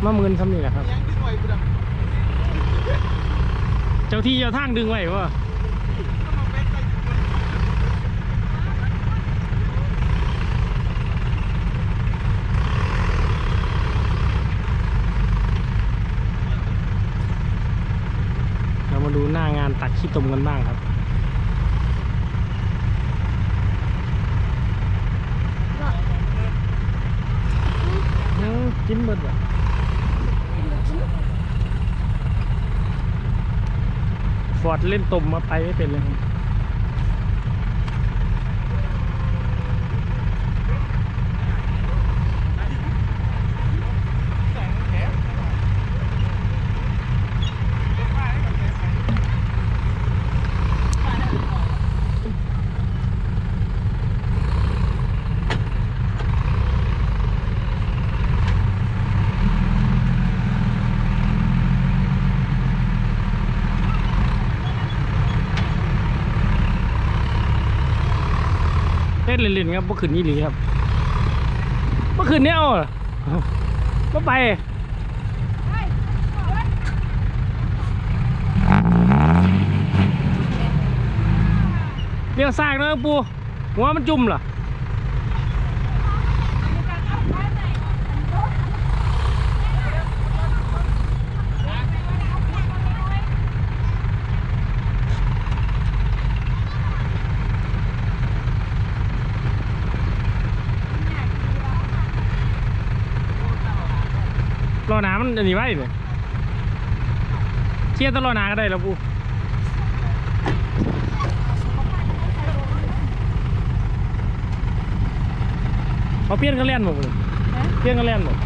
มาเมินทำนี่แหละครับเจ้าที่เจ้าทางดึงไว้วะเรามาดูหน้างานตักขี้ตมกันบ้างครับกินหมดอ่ะฟอร์ดเล่นตมมาไปไม่เป็นเลยครับเล่นๆครับเมื่อคืนนี้หรือครับเมื่อคืนนี้เอาก็ไปเลี้ยวซ้ายนะปูหัวมันจุ่มเหรอรอหนามันอันนี้ไว้เนี่ยเชี่ยต้องรอหนาก็ได้แล้วปูเขาเพี้ยนกันเล่นหมดเลยเพี้ยนกันเล่นหมด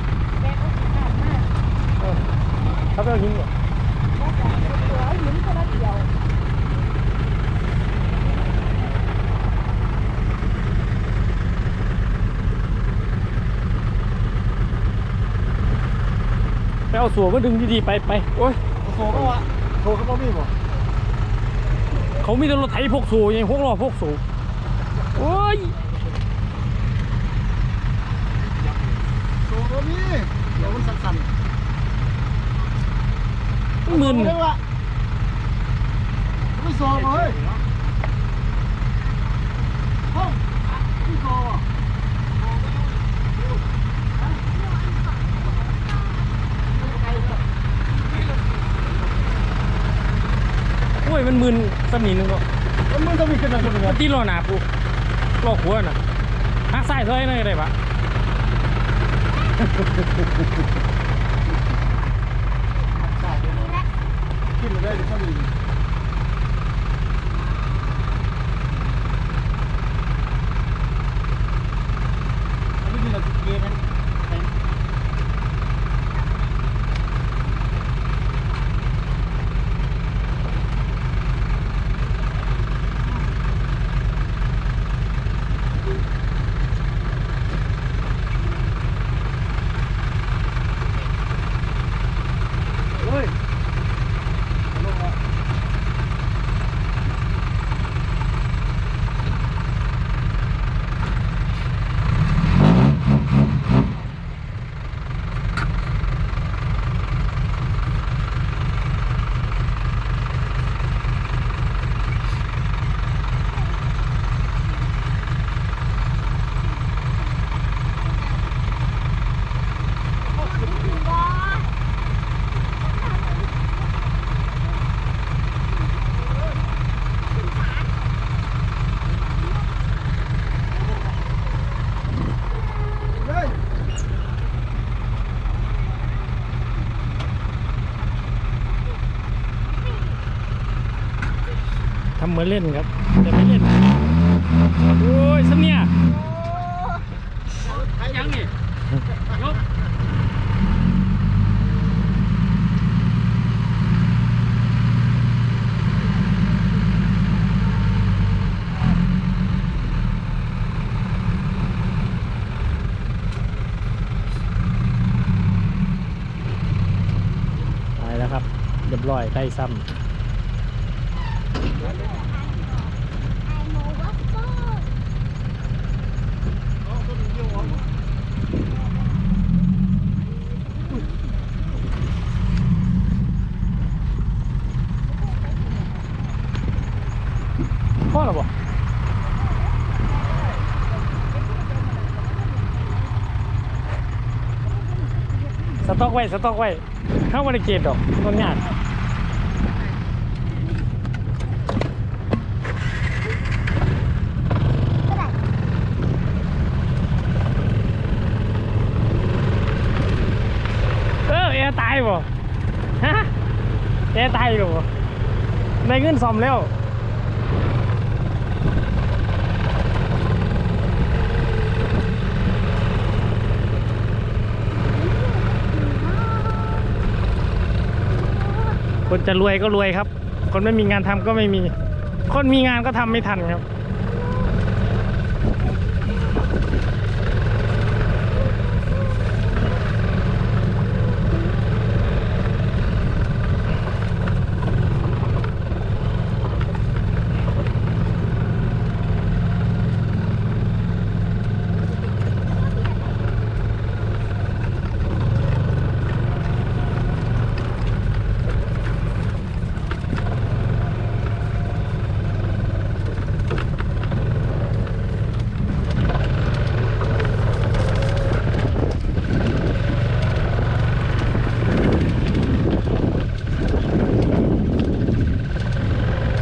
เขาไปเอาหินหมดไปเอาสัวมาดึงดีๆไปโอ้ยสัวก็วะโถเขาไม่มีบ่เขามีแต่รถไถพวกสัวยังพวกล้อพวกสัวโอ้ยสัวก็มีเดี๋ยวมันสั่นๆมึนไม่สัวเลยห้องไม่สัวโอ้ยมันมึนสมีนึงก็มันมึนสมีขึ้นมาขึ้นมาตีล้อหนาปูล้อหัวน่ะหักซ้ายเท่าไหร่ได้ปะขึ้นมาได้สมีอันนี้มีเราเกย์นะทำเหมือนเล่นครับแต่ไม่เล่นโอ้ยสันเนี่ยยังนี่ยกไปแล้วครับเรียบร้อยใกล้ซ้ำ สต็อกไว้เข้ามาในเกตดอกต้นยากแอร์ตายบ่ฮะแอร์ตายหรอได้เงินซ่อมแล้วคนจะรวยก็รวยครับคนไม่มีงานทำก็ไม่มีคนมีงานก็ทำไม่ทันครับ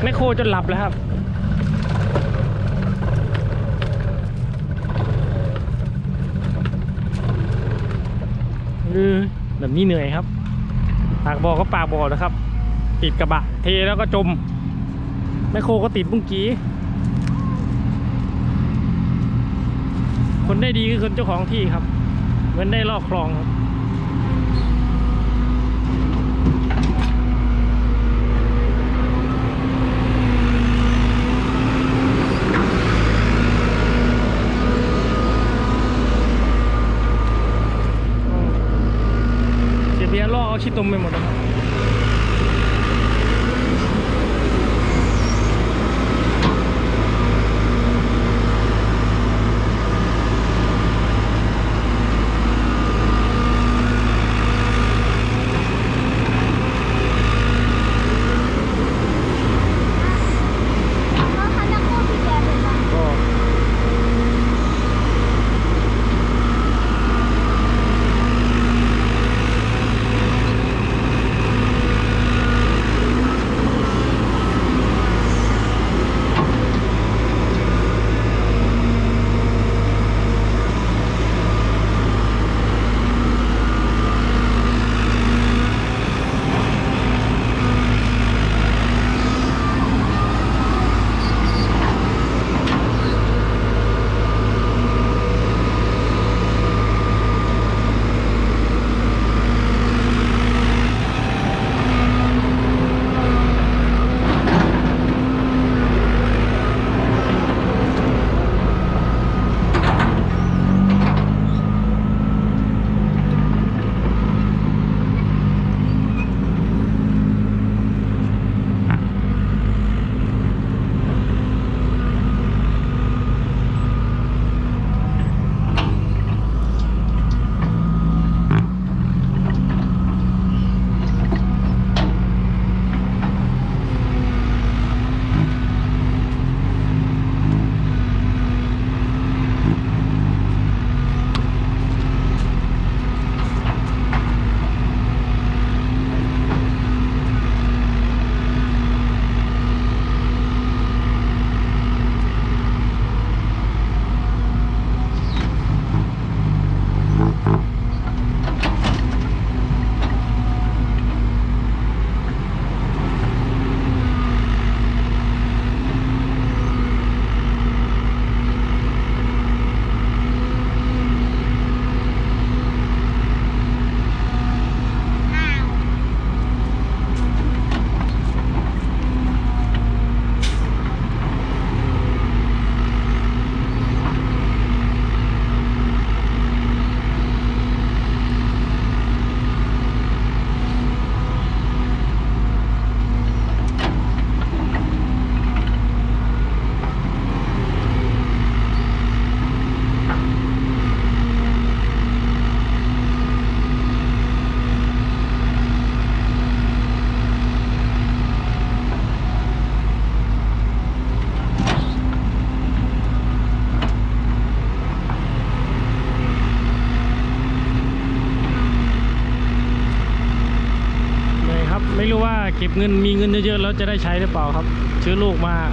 แม่โคจนหลับแล้วครับแบบนี้เหนื่อยครับปากบ่อก็ปากบ่อนะครับติดกระบะเทแล้วก็จมแม่โคก็ติดบุ้งกี้คนได้ดีคือคนเจ้าของที่ครับเหมือนได้ลอกคลองครับเบียร์ล่อเอาชิตมไปหมดเลย เก็บเงินมีเงินเยอะๆแล้วจะได้ใช้หรือเปล่าครับเชื้อโรคมา